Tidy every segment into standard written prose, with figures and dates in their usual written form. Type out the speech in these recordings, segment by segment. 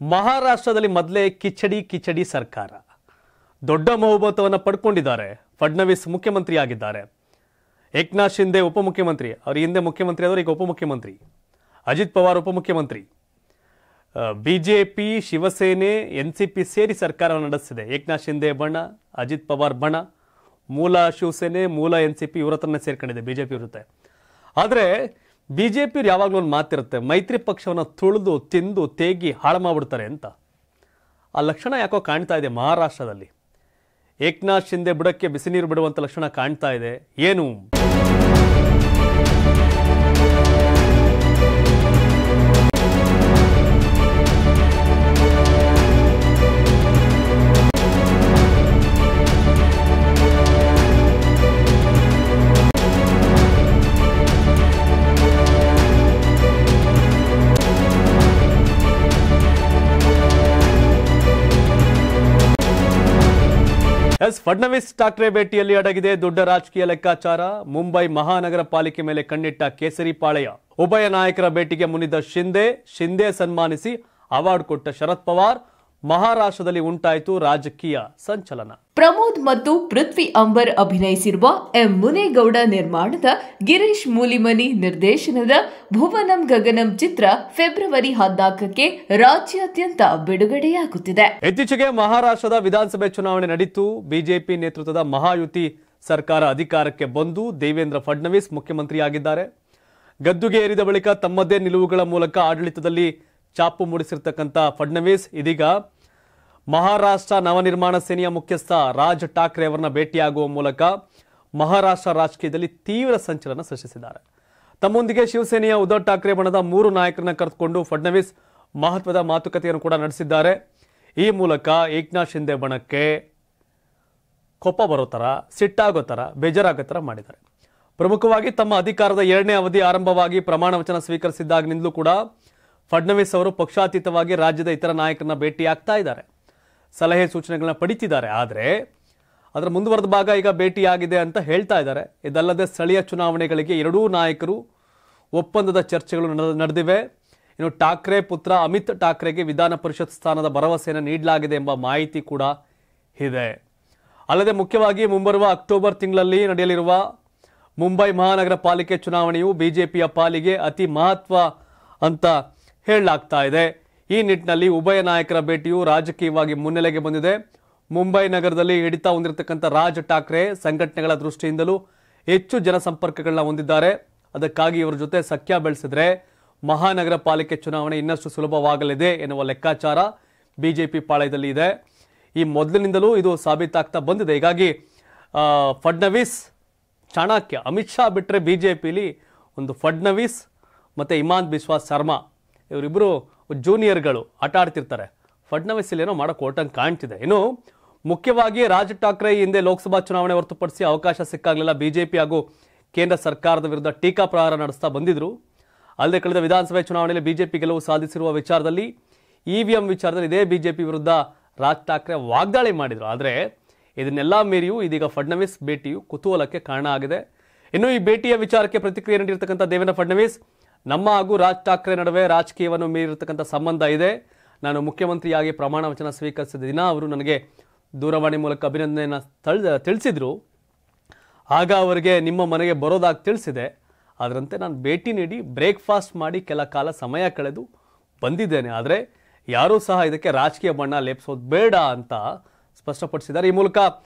ಮಹಾರಾಷ್ಟ್ರದಲ್ಲಿ ಮೊದಲೇ ಕಿಚಡಿ ಸರ್ಕಾರ ದೊಡ್ಡ ಬಹುಮತವನ್ನು ಪಡ್ಕೊಂಡಿದ್ದಾರೆ. ಫಡ್ನವೀಸ್ ಮುಖ್ಯಮಂತ್ರಿ ಆಗಿದ್ದಾರೆ. ಏಕನಾಥ್ ಶಿಂದೆ ಉಪಮುಖ್ಯಮಂತ್ರಿ, ಅವ್ರ ಹಿಂದೆ ಮುಖ್ಯಮಂತ್ರಿ ಆದವರು ಈಗ ಉಪಮುಖ್ಯಮಂತ್ರಿ. ಅಜಿತ್ ಪವಾರ್ ಉಪಮುಖ್ಯಮಂತ್ರಿ. ಬಿಜೆಪಿ, ಶಿವಸೇನೆ, ಎನ್ಸಿಪಿ ಸೇರಿ ಸರ್ಕಾರವನ್ನು ನಡೆಸಿದೆ. ಏಕನಾಥ್ ಶಿಂದೆ ಬಣ, ಅಜಿತ್ ಪವಾರ್ ಬಣ, ಮೂಲ ಶಿವಸೇನೆ, ಮೂಲ ಎನ್ಸಿಪಿ ಇವ್ರ ಹತ್ರನೇ ಸೇರ್ಕೊಂಡಿದೆ ಬಿಜೆಪಿ ಇರುತ್ತೆ. ಆದರೆ ಬಿಜೆಪಿ ಯಾವಾಗಲೂ ಒಂದು ಮಾತಿರುತ್ತೆ, ಮೈತ್ರಿ ಪಕ್ಷವನ್ನು ತುಳಿದು ತಿಂದು ತೇಗಿ ಹಾಳು ಮಾಡ್ಬಿಡ್ತಾರೆ ಅಂತ. ಆ ಲಕ್ಷಣ ಯಾಕೋ ಕಾಣ್ತಾ ಇದೆ ಮಹಾರಾಷ್ಟ್ರದಲ್ಲಿ. ಏಕನಾಥ್ ಶಿಂದೆ ಬುಡಕ್ಕೆ ಬಿಸಿ ನೀರು ಬಿಡುವಂತ ಲಕ್ಷಣ ಕಾಣ್ತಾ ಇದೆ. ಏನು ಫಡ್ನವೀಸ್ ಠಾಕ್ರೆ ಭೇಟಿಯಲ್ಲಿ ಅಡಗಿದೆ ದೊಡ್ಡ ರಾಜಕೀಯ ಲೆಕ್ಕಾಚಾರ. ಮುಂಬೈ ಮಹಾನಗರ ಪಾಲಿಕೆ ಮೇಲೆ ಕಣ್ಣಿಟ್ಟ ಕೇಸರಿ ಪಾಳೆಯ. ಉಭಯ ನಾಯಕರ ಭೇಟಿಗೆ ಮುನ್ನಿದ್ದ ಶಿಂದೆ ಸನ್ಮಾನಿಸಿ ಅವಾರ್ಡ್ ಕೊಟ್ಟ ಶರದ್ ಪವಾರ್. ಮಹಾರಾಷ್ಟ್ರದಲ್ಲಿ ಉಂಟಾಯಿತು ರಾಜಕೀಯ ಸಂಚಲನ. ಪ್ರಮೋದ್ ಮತ್ತು ಪೃಥ್ವಿ ಅಂಬರ್ ಅಭಿನಯಿಸಿರುವ ಎಂ ಮುನೇಗೌಡ ನಿರ್ಮಾಣದ ಗಿರೀಶ್ ಮೂಲಿಮನಿ ನಿರ್ದೇಶನದ ಭುವನಂ ಗಗನಂ ಚಿತ್ರ ಫೆಬ್ರವರಿ 14ಕ್ಕೆ ರಾಜ್ಯಾದ್ಯಂತ ಬಿಡುಗಡೆಯಾಗುತ್ತಿದೆ. ಇತ್ತೀಚೆಗೆ ಮಹಾರಾಷ್ಟ್ರದ ವಿಧಾನಸಭೆ ಚುನಾವಣೆ ನಡೆಯಿತು. ಬಿಜೆಪಿ ನೇತೃತ್ವದ ಮಹಾಯುತಿ ಸರ್ಕಾರ ಅಧಿಕಾರಕ್ಕೆ ಬಂದು ದೇವೇಂದ್ರ ಫಡ್ನವೀಸ್ ಮುಖ್ಯಮಂತ್ರಿಯಾಗಿದ್ದಾರೆ. ಗದ್ದುಗೆ ಏರಿದ ಬಳಿಕ ತಮ್ಮದೇ ನಿಲುವುಗಳ ಮೂಲಕ ಆಡಳಿತದಲ್ಲಿ ಚಾಪು ಮೂಡಿಸಿರ್ತಕ್ಕಂಥ ಫಡ್ನವೀಸ್ ಇದೀಗ ಮಹಾರಾಷ್ಟ್ರ ನವನಿರ್ಮಾಣ ಸೇನೆಯ ಮುಖ್ಯಸ್ಥ ರಾಜ್ ಠಾಕ್ರೆ ಅವರನ್ನ ಭೇಟಿಯಾಗುವ ಮೂಲಕ ಮಹಾರಾಷ್ಟ್ರ ರಾಜಕೀಯದಲ್ಲಿ ತೀವ್ರ ಸಂಚಲನ ಸೃಷ್ಟಿಸಿದ್ದಾರೆ. ತಮ್ಮೊಂದಿಗೆ ಶಿವಸೇನೆಯ ಉದ್ಧವ್ ಠಾಕ್ರೆ ಬಣದ 3 ನಾಯಕರನ್ನ ಕರೆದುಕೊಂಡು ಫಡ್ನವೀಸ್ ಮಹತ್ವದ ಮಾತುಕತೆಯನ್ನು ಕೂಡ ನಡೆಸಿದ್ದಾರೆ. ಈ ಮೂಲಕ ಏಕನಾಥ್ ಶಿಂದೆ ಬಣಕ್ಕೆ ಕೋಪ ಬರೋ ತರ, ಸಿಟ್ಟಾಗೋ ತರ, ಬೇಜಾರಾಗೋ ತರ ಮಾಡಿದ್ದಾರೆ. ಪ್ರಮುಖವಾಗಿ ತಮ್ಮ ಅಧಿಕಾರದ 2ನೇ ಅವಧಿ ಆರಂಭವಾಗಿ ಪ್ರಮಾಣ ವಚನ ಸ್ವೀಕರಿಸಿದ್ದಾಗಿನಿಂದಲೂ ಕೂಡ ಫಡ್ನವೀಸ್ ಅವರು ಪಕ್ಷಾತೀತವಾಗಿ ರಾಜ್ಯದ ಇತರ ನಾಯಕರನ್ನ ಭೇಟಿಯಾಗ್ತಾ ಇದ್ದಾರೆ, ಸಲಹೆ ಸೂಚನೆಗಳನ್ನ ಪಡಿತಿದ್ದಾರೆ. ಆದರೆ ಅದರ ಮುಂದುವರೆದ ಭಾಗ ಈಗ ಭೇಟಿಯಾಗಿದೆ ಅಂತ ಹೇಳ್ತಾ ಇದ್ದಾರೆ. ಇದಲ್ಲದೆ ಸ್ಥಳೀಯ ಚುನಾವಣೆಗಳಿಗೆ ಎರಡೂ ನಾಯಕರು ಒಪ್ಪಂದದ ಚರ್ಚೆಗಳು ನಡೆದಿವೆ. ಇನ್ನು ಠಾಕ್ರೆ ಪುತ್ರ ಅಮಿತ್ ಠಾಕ್ರೆಗೆ ವಿಧಾನ ಪರಿಷತ್ ಸ್ಥಾನದ ಭರವಸೆಯನ್ನು ನೀಡಲಾಗಿದೆ ಎಂಬ ಮಾಹಿತಿ ಕೂಡ ಇದೆ. ಅಲ್ಲದೆ ಮುಖ್ಯವಾಗಿ ಮುಂಬರುವ ಅಕ್ಟೋಬರ್ ತಿಂಗಳಲ್ಲಿ ನಡೆಯಲಿರುವ ಮುಂಬೈ ಮಹಾನಗರ ಪಾಲಿಕೆ ಚುನಾವಣೆಯು ಬಿಜೆಪಿಯ ಪಾಲಿಗೆ ಅತಿ ಮಹತ್ವ ಅಂತ ಹೇಳಲಾಗ್ತಾ ಇದೆ. ಈ ನಿಟ್ಟಿನಲ್ಲಿ ಉಭಯ ನಾಯಕರ ಭೇಟಿಯು ರಾಜಕೀಯವಾಗಿ ಮುನ್ನೆಲೆಗೆ ಬಂದಿದೆ. ಮುಂಬೈ ನಗರದಲ್ಲಿ ಹಿಡಿತ ಹೊಂದಿರತಕ್ಕಂಥ ರಾಜ್ ಠಾಕ್ರೆ ಸಂಘಟನೆಗಳ ದೃಷ್ಟಿಯಿಂದಲೂ ಹೆಚ್ಚು ಜನಸಂಪರ್ಕಗಳನ್ನ ಹೊಂದಿದ್ದಾರೆ. ಅದಕ್ಕಾಗಿ ಇವರ ಜೊತೆ ಸಖ್ಯ ಬೆಳೆಸಿದ್ರೆ ಮಹಾನಗರ ಪಾಲಿಕೆ ಚುನಾವಣೆ ಇನ್ನಷ್ಟು ಸುಲಭವಾಗಲಿದೆ ಎನ್ನುವ ಲೆಕ್ಕಾಚಾರ ಬಿಜೆಪಿ ಪಾಳಯದಲ್ಲಿ ಇದೆ. ಈ ಮೊದಲಿನಿಂದಲೂ ಇದು ಸಾಬೀತಾಗ್ತಾ ಬಂದಿದೆ. ಹೀಗಾಗಿ ಫಡ್ನವೀಸ್ ಚಾಣಕ್ಯ. ಅಮಿತ್ ಶಾ ಬಿಟ್ಟರೆ ಬಿಜೆಪಿಲಿ ಒಂದು ಫಡ್ನವೀಸ್ ಮತ್ತೆ ಹಿಮಾಂತ್ ಬಿಸ್ವಾ ಶರ್ಮಾ ಇವರಿಬ್ಬರು ಜೂನಿಯರ್ಗಳು ಆಟ ಆಡ್ತಿರ್ತಾರೆ. ಫಡ್ನವೀಸ್ ಏನೋ ಮಾಡೋಕೆ ಹೊರಟಂಗೆ ಕಾಣ್ತಿದೆ. ಇನ್ನು ಮುಖ್ಯವಾಗಿ ರಾಜ್ ಠಾಕ್ರೆ ಹಿಂದೆ ಲೋಕಸಭಾ ಚುನಾವಣೆ ಹೊರತುಪಡಿಸಿ ಅವಕಾಶ ಸಿಕ್ಕಾಗಲಿಲ್ಲ. ಬಿಜೆಪಿ ಹಾಗೂ ಕೇಂದ್ರ ಸರ್ಕಾರದ ವಿರುದ್ಧ ಟೀಕಾ ಪ್ರಹಾರ ನಡೆಸ್ತಾ ಬಂದಿದ್ರು. ಅಲ್ಲದೆ ಕಳೆದ ವಿಧಾನಸಭೆ ಚುನಾವಣೆಯಲ್ಲಿ ಬಿಜೆಪಿ ಗೆಲುವು ಸಾಧಿಸಿರುವ ವಿಚಾರದಲ್ಲಿ, ಇವಿಎಂ ವಿಚಾರದಲ್ಲಿ ಇದೇ ಬಿಜೆಪಿ ವಿರುದ್ಧ ರಾಜ್ ಠಾಕ್ರೆ ವಾಗ್ದಾಳಿ ಮಾಡಿದ್ರು. ಆದರೆ ಇದನ್ನೆಲ್ಲ ಮೀರಿಯೂ ಇದೀಗ ಫಡ್ನವೀಸ್ ಭೇಟಿಯು ಕುತೂಹಲಕ್ಕೆ ಕಾರಣ ಆಗಿದೆ. ಇನ್ನು ಈ ಭೇಟಿಯ ವಿಚಾರಕ್ಕೆ ಪ್ರತಿಕ್ರಿಯೆ ನೀಡಿರ್ತಕ್ಕಂಥ ದೇವೇಂದ್ರ ಫಡ್ನವೀಸ್, ನಮ್ಮ ಹಾಗೂ ರಾಜ್ ಠಾಕ್ರೆ ನಡುವೆ ರಾಜಕೀಯವನ್ನು ಮೀರಿರ್ತಕ್ಕಂಥ ಸಂಬಂಧ ಇದೆ. ನಾನು ಮುಖ್ಯಮಂತ್ರಿಯಾಗಿ ಪ್ರಮಾಣ ವಚನ ಸ್ವೀಕರಿಸಿದ ದಿನ ಅವರು ನನಗೆ ದೂರವಾಣಿ ಮೂಲಕ ಅಭಿನಂದನೆಯನ್ನು ತಿಳಿಸಿದ್ರು. ಆಗ ಅವರಿಗೆ ನಿಮ್ಮ ಮನೆಗೆ ಬರೋದಾಗಿ ತಿಳಿಸಿದೆ. ಅದರಂತೆ ನಾನು ಭೇಟಿ ನೀಡಿ ಬ್ರೇಕ್ಫಾಸ್ಟ್ ಮಾಡಿ ಕೆಲ ಕಾಲ ಸಮಯ ಕಳೆದು ಬಂದಿದ್ದೇನೆ. ಆದರೆ ಯಾರೂ ಸಹ ಇದಕ್ಕೆ ರಾಜಕೀಯ ಬಣ್ಣ ಲೇಪಿಸೋದು ಬೇಡ ಅಂತ ಸ್ಪಷ್ಟಪಡಿಸಿದ್ದಾರೆ. ಈ ಮೂಲಕ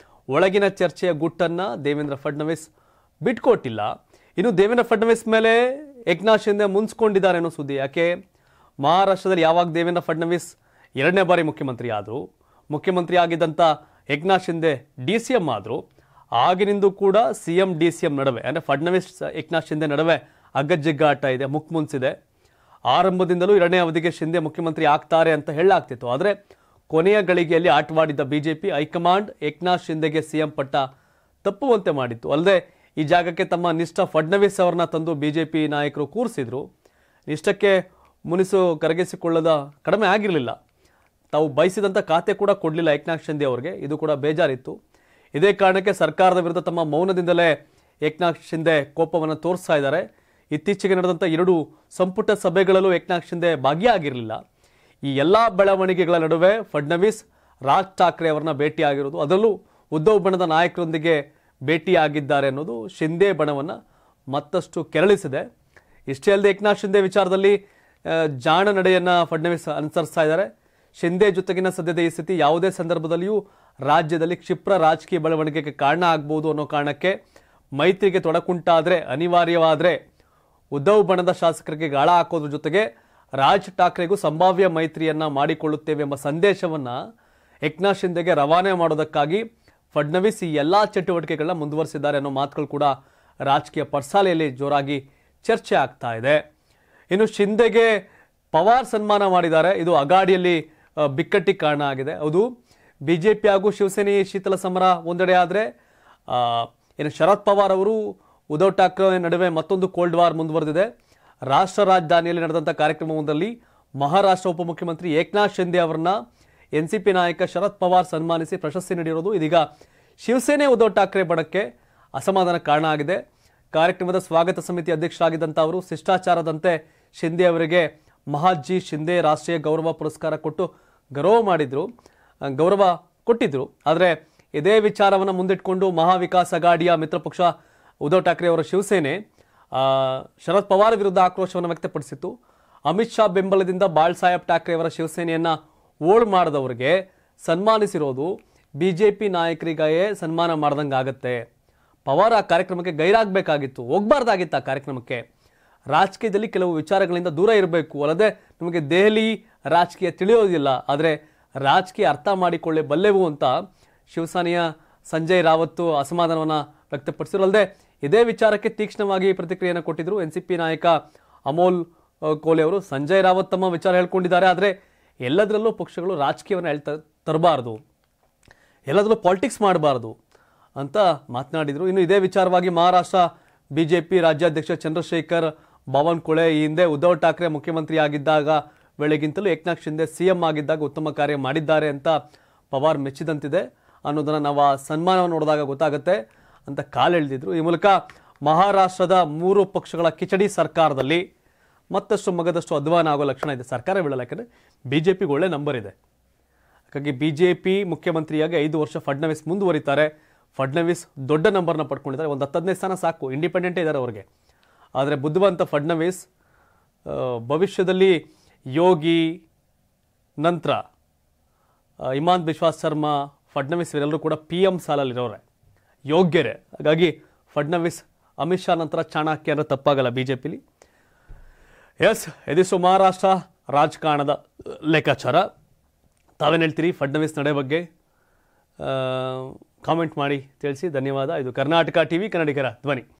ಒಳಗಿನ ಚರ್ಚೆಯ ಗುಟ್ಟನ್ನು ದೇವೇಂದ್ರ ಫಡ್ನವೀಸ್ ಬಿಟ್ಕೊಟ್ಟಿಲ್ಲ. ಇನ್ನು ದೇವೇಂದ್ರ ಫಡ್ನವೀಸ್ ಮೇಲೆ ಏಕನಾಥ್ ಶಿಂದೆ ಮುನ್ಸ್ಕೊಂಡಿದ್ದಾರೆ ಅನ್ನೋ ಸುದ್ದಿ. ಯಾಕೆ ಮಹಾರಾಷ್ಟ್ರದಲ್ಲಿ ಯಾವಾಗ ದೇವೇಂದ್ರ ಫಡ್ನವೀಸ್ 2ನೇ ಬಾರಿ ಮುಖ್ಯಮಂತ್ರಿ ಆದರು, ಮುಖ್ಯಮಂತ್ರಿ ಆಗಿದ್ದಂಥ ಏಕನಾಥ್ ಶಿಂದೆ DCM ಆದರು, ಆಗಿನಿಂದ ಕೂಡ CM DCM ನಡುವೆ ಅಂದರೆ ಫಡ್ನವೀಸ್ ಏಕನಾಥ್ ಶಿಂದೆ ನಡುವೆ ಅಗ್ಗಜಿಗ್ಗಾಟ ಇದೆ, ಮುಖ್ಮುನ್ಸಿದೆ. ಆರಂಭದಿಂದಲೂ 2ನೇ ಅವಧಿಗೆ ಶಿಂದೆ ಮುಖ್ಯಮಂತ್ರಿ ಆಗ್ತಾರೆ ಅಂತ ಹೇಳಲಾಗ್ತಿತ್ತು. ಆದರೆ ಕೊನೆಯ ಗಳಿಗೆಯಲ್ಲಿ ಆಟವಾಡಿದ್ದ ಬಿಜೆಪಿ ಹೈಕಮಾಂಡ್ ಏಕನಾಥ್ ಶಿಂದೆಗೆ CM ಪಟ್ಟ ತಪ್ಪುವಂತೆ ಮಾಡಿತ್ತು. ಅಲ್ಲದೆ ಈ ಜಾಗಕ್ಕೆ ತಮ್ಮ ನಿಷ್ಠ ಫಡ್ನವೀಸ್ ಅವರನ್ನ ತಂದು ಬಿಜೆಪಿ ನಾಯಕರು ಕೂರಿಸಿದ್ರು. ನಿಷ್ಠಕ್ಕೆ ಮುನಿಸು ಕರಗಿಸಿಕೊಳ್ಳದ ಕಡಿಮೆ ಆಗಿರಲಿಲ್ಲ. ತಾವು ಬಯಸಿದಂಥ ಖಾತೆ ಕೂಡ ಕೊಡಲಿಲ್ಲ ಏಕನಾಥ್ ಶಿಂದೆ ಅವರಿಗೆ. ಇದು ಕೂಡ ಬೇಜಾರಿತ್ತು. ಇದೇ ಕಾರಣಕ್ಕೆ ಸರ್ಕಾರದ ವಿರುದ್ಧ ತಮ್ಮ ಮೌನದಿಂದಲೇ ಏಕನಾಥ್ ಶಿಂದೆ ಕೋಪವನ್ನು ತೋರಿಸ್ತಾ ಇದ್ದಾರೆ. ಇತ್ತೀಚೆಗೆ ನಡೆದಂಥ 2 ಸಂಪುಟ ಸಭೆಗಳಲ್ಲೂ ಏಕನಾಥ್ ಶಿಂದೆ ಭಾಗಿಯಾಗಿರಲಿಲ್ಲ. ಈ ಎಲ್ಲ ಬೆಳವಣಿಗೆಗಳ ನಡುವೆ ಫಡ್ನವೀಸ್ ರಾಜ್ ಠಾಕ್ರೆ ಅವರನ್ನ ಭೇಟಿಯಾಗಿರೋದು, ಅದರಲ್ಲೂ ಉದ್ಧವ್ ಬಣದ ನಾಯಕರೊಂದಿಗೆ ಭೇಟಿಯಾಗಿದ್ದಾರೆ ಅನ್ನೋದು ಶಿಂದೆ ಬಣವನ್ನು ಮತ್ತಷ್ಟು ಕೆರಳಿಸಿದೆ. ಇಷ್ಟೇ ಅಲ್ಲದೆ ಏಕನಾಥ್ ಶಿಂದೆ ವಿಚಾರದಲ್ಲಿ ಜಾಣ ನಡೆಯನ್ನು ಫಡ್ನವೀಸ್ ಅನುಸರಿಸ್ತಾ ಇದ್ದಾರೆ. ಶಿಂದೆ ಜೊತೆಗಿನ ಸದ್ಯದ ಈ ಸ್ಥಿತಿ ಯಾವುದೇ ಸಂದರ್ಭದಲ್ಲಿಯೂ ರಾಜ್ಯದಲ್ಲಿ ಕ್ಷಿಪ್ರ ರಾಜಕೀಯ ಬೆಳವಣಿಗೆಗೆ ಕಾರಣ ಆಗ್ಬೋದು ಅನ್ನೋ ಕಾರಣಕ್ಕೆ ಮೈತ್ರಿಗೆ ತೊಡಕುಂಟಾದರೆ, ಅನಿವಾರ್ಯವಾದರೆ ಉದ್ಧವ್ ಬಣದ ಶಾಸಕರಿಗೆ ಗಾಳ ಹಾಕೋದ್ರ ಜೊತೆಗೆ ರಾಜ್ ಠಾಕ್ರೆಗೂ ಸಂಭಾವ್ಯ ಮೈತ್ರಿಯನ್ನ ಮಾಡಿಕೊಳ್ಳುತ್ತೇವೆ ಎಂಬ ಸಂದೇಶವನ್ನ ಏಕನಾಥ್ ಶಿಂದೆಗೆ ರವಾನೆ ಮಾಡೋದಕ್ಕಾಗಿ ಫಡ್ನವೀಸ್ ಈ ಎಲ್ಲಾ ಚಟುವಟಿಕೆಗಳನ್ನ ಮುಂದುವರಿಸಿದ್ದಾರೆ ಅನ್ನೋ ಮಾತುಗಳು ಕೂಡ ರಾಜಕೀಯ ಪರ್ಸಾಲೆಯಲ್ಲಿ ಜೋರಾಗಿ ಚರ್ಚೆ ಆಗ್ತಾ ಇದೆ. ಇನ್ನು ಶಿಂದೆಗೆ ಪವಾರ್ ಸನ್ಮಾನ ಮಾಡಿದ್ದಾರೆ. ಇದು ಅಗಾಡಿಯಲ್ಲಿ ಬಿಕ್ಕಟ್ಟಿಗೆ ಕಾರಣ ಆಗಿದೆ. ಹೌದು, ಬಿಜೆಪಿ ಹಾಗೂ ಶಿವಸೇನೆ ಶೀತಲ ಸಮರ ಒಂದೆಡೆ ಆದರೆ ಇನ್ನು ಶರದ್ ಪವಾರ್ ಅವರು ಉದ್ಧವ್ ಠಾಕ್ರೆ ನಡುವೆ ಮತ್ತೊಂದು ಕೋಲ್ಡ್ ವಾರ್ ಮುಂದುವರೆದಿದೆ. ರಾಷ್ಟ್ರ ರಾಜಧಾನಿಯಲ್ಲಿ ನಡೆದಂಥ ಕಾರ್ಯಕ್ರಮವೊಂದರಲ್ಲಿ ಮಹಾರಾಷ್ಟ್ರ ಉಪಮುಖ್ಯಮಂತ್ರಿ ಏಕನಾಥ್ ಶಿಂದೆ ಅವರನ್ನ ಎನ್ಸಿಪಿ ನಾಯಕ ಶರದ್ ಪವಾರ್ ಸನ್ಮಾನಿಸಿ ಪ್ರಶಸ್ತಿ ನೀಡಿರೋದು ಇದೀಗ ಶಿವಸೇನೆ ಉದ್ಧವ್ ಠಾಕ್ರೆ ಬಣಕ್ಕೆ ಅಸಮಾಧಾನ ಕಾರಣ ಆಗಿದೆ. ಕಾರ್ಯಕ್ರಮದ ಸ್ವಾಗತ ಸಮಿತಿ ಅಧ್ಯಕ್ಷರಾಗಿದ್ದಂಥ ಅವರು ಶಿಷ್ಟಾಚಾರದಂತೆ ಶಿಂದೆ ಅವರಿಗೆ ಮಹಾಜಿ ಶಿಂದೆ ರಾಷ್ಟ್ರೀಯ ಗೌರವ ಪುರಸ್ಕಾರ ಕೊಟ್ಟು ಗೌರವ ಕೊಟ್ಟಿದ್ರು. ಆದರೆ ಇದೇ ವಿಚಾರವನ್ನು ಮುಂದಿಟ್ಕೊಂಡು ಮಹಾವಿಕಾಸ್ ಅಗಾಡಿಯ ಮಿತ್ರ ಪಕ್ಷ ಉದ್ಧವ್ ಠಾಕ್ರೆ ಅವರ ಶಿವಸೇನೆ ಶರದ್ ಪವಾರ್ ವಿರುದ್ಧ ಆಕ್ರೋಶವನ್ನು ವ್ಯಕ್ತಪಡಿಸಿತ್ತು. ಅಮಿತ್ ಶಾ ಬೆಂಬಲದಿಂದ ಬಾಳ್ ಸಾಹೇಬ್ ಠಾಕ್ರೆ ಅವರ ಶಿವಸೇನೆಯನ್ನ ಓಳು ಮಾಡಿದವರಿಗೆ ಸನ್ಮಾನಿಸಿರೋದು ಬಿಜೆಪಿ ನಾಯಕರಿಗಾಯೇ ಸನ್ಮಾನ ಮಾಡ್ದಂಗೆ ಆಗತ್ತೆ. ಪವಾರ್ ಆ ಕಾರ್ಯಕ್ರಮಕ್ಕೆ ಗೈರಾಗಬೇಕಾಗಿತ್ತು, ಹೋಗ್ಬಾರ್ದಾಗಿತ್ತು ಆ ಕಾರ್ಯಕ್ರಮಕ್ಕೆ. ರಾಜಕೀಯದಲ್ಲಿ ಕೆಲವು ವಿಚಾರಗಳಿಂದ ದೂರ ಇರಬೇಕು, ಅಲ್ಲದೆ ನಮಗೆ ದೆಹಲಿ ರಾಜಕೀಯ ತಿಳಿಯೋದಿಲ್ಲ, ಆದರೆ ರಾಜಕೀಯ ಅರ್ಥ ಮಾಡಿಕೊಳ್ಳೆ ಬಲ್ಲೆವು ಅಂತ ಶಿವಸೇನೆಯ ಸಂಜಯ್ ರಾವತ್ ಅಸಮಾಧಾನವನ್ನು ವ್ಯಕ್ತಪಡಿಸಿದ್ರು. ಅಲ್ಲದೆ ಇದೇ ವಿಚಾರಕ್ಕೆ ತೀಕ್ಷ್ಣವಾಗಿ ಪ್ರತಿಕ್ರಿಯೆಯನ್ನು ಕೊಟ್ಟಿದ್ರು ಎನ್ಸಿಪಿ ನಾಯಕ ಅಮೋಲ್ ಕೋಲೆ ಅವರು. ಸಂಜಯ್ ರಾವತ್ ತಮ್ಮ ವಿಚಾರ ಹೇಳ್ಕೊಂಡಿದ್ದಾರೆ, ಆದರೆ ಎಲ್ಲದರಲ್ಲೂ ಪಕ್ಷಗಳು ರಾಜಕೀಯವನ್ನು ತರಬಾರ್ದು, ಎಲ್ಲದರಲ್ಲೂ ಪಾಲಿಟಿಕ್ಸ್ ಮಾಡಬಾರ್ದು ಅಂತ ಮಾತನಾಡಿದರು. ಇನ್ನು ಇದೇ ವಿಚಾರವಾಗಿ ಮಹಾರಾಷ್ಟ್ರ ಬಿಜೆಪಿ ರಾಜ್ಯಾಧ್ಯಕ್ಷ ಚಂದ್ರಶೇಖರ್ ಬಾವನ್ಕುಳೆ ಈ ಹಿಂದೆ ಉದ್ಧವ್ ಠಾಕ್ರೆ ಮುಖ್ಯಮಂತ್ರಿ ಆಗಿದ್ದಾಗ ವೇಳೆಗಿಂತಲೂ ಏಕನಾಥ್ ಶಿಂದೆ ಸಿಎಂ ಆಗಿದ್ದಾಗ ಉತ್ತಮ ಕಾರ್ಯ ಮಾಡಿದ್ದಾರೆ ಅಂತ ಪವಾರ್ ಮೆಚ್ಚಿದಂತಿದೆ ಅನ್ನೋದನ್ನ ನಾವು ಆ ಸನ್ಮಾನವನ್ನು ನೋಡಿದಾಗ ಗೊತ್ತಾಗುತ್ತೆ ಅಂತ ಕಾಲೆಳೆದಿದ್ರು. ಈ ಮೂಲಕ ಮಹಾರಾಷ್ಟ್ರದ 3 ಪಕ್ಷಗಳ ಕಿಚಡಿ ಸರ್ಕಾರದಲ್ಲಿ ಮತ್ತಷ್ಟು ಮಗದಷ್ಟು ಅಧ್ವಾನ ಆಗೋ ಲಕ್ಷಣ ಇದೆ. ಸರ್ಕಾರ ಬೀಳಲ್ಲ, ಯಾಕಂದರೆ ಬಿಜೆಪಿಗೆ ಒಳ್ಳೆ ನಂಬರ್ ಇದೆ. ಹಾಗಾಗಿ ಬಿಜೆಪಿ ಮುಖ್ಯಮಂತ್ರಿಯಾಗಿ 5 ವರ್ಷ ಫಡ್ನವೀಸ್ ಮುಂದುವರಿತಾರೆ. ಫಡ್ನವೀಸ್ ದೊಡ್ಡ ನಂಬರ್ನ ಪಡ್ಕೊಂಡಿದ್ದಾರೆ, ಒಂದು 10-15 ಸ್ಥಾನ ಸಾಕು, ಇಂಡಿಪೆಂಡೆಂಟೇ ಇದ್ದಾರೆ ಅವ್ರಿಗೆ. ಆದರೆ ಬುದ್ಧಿವಂತ ಫಡ್ನವೀಸ್ ಭವಿಷ್ಯದಲ್ಲಿ ಯೋಗಿ ನಂತರ ಹಿಮಾಂತ ಬಿಶ್ವಾ ಶರ್ಮಾ, ಫಡ್ನವೀಸ್ ಇವರೆಲ್ಲರೂ ಕೂಡ PM ಸಾಲಲ್ಲಿರೋರೆ, ಯೋಗ್ಯರೇ. ಹಾಗಾಗಿ ಫಡ್ನವೀಸ್ ಅಮಿತ್ ಶಾ ನಂತರ ಚಾಣಕ್ಯ ಅಂದರೆ ತಪ್ಪಾಗಲ್ಲ ಬಿಜೆಪಿಲಿ. ಎಸ್, ಇದಿಷ್ಟು ಮಹಾರಾಷ್ಟ್ರ ರಾಜಕಾರಣದ ಲೆಕ್ಕಾಚಾರ. ತಾವೇನು ಹೇಳ್ತೀರಿ ಫಡ್ನವೀಸ್ ನಡೆ ಬಗ್ಗೆ? ಕಾಮೆಂಟ್ ಮಾಡಿ ತಿಳಿಸಿ. ಧನ್ಯವಾದ. ಇದು ಕರ್ನಾಟಕ ಟಿವಿ, ಕನ್ನಡಿಗರ ಧ್ವನಿ.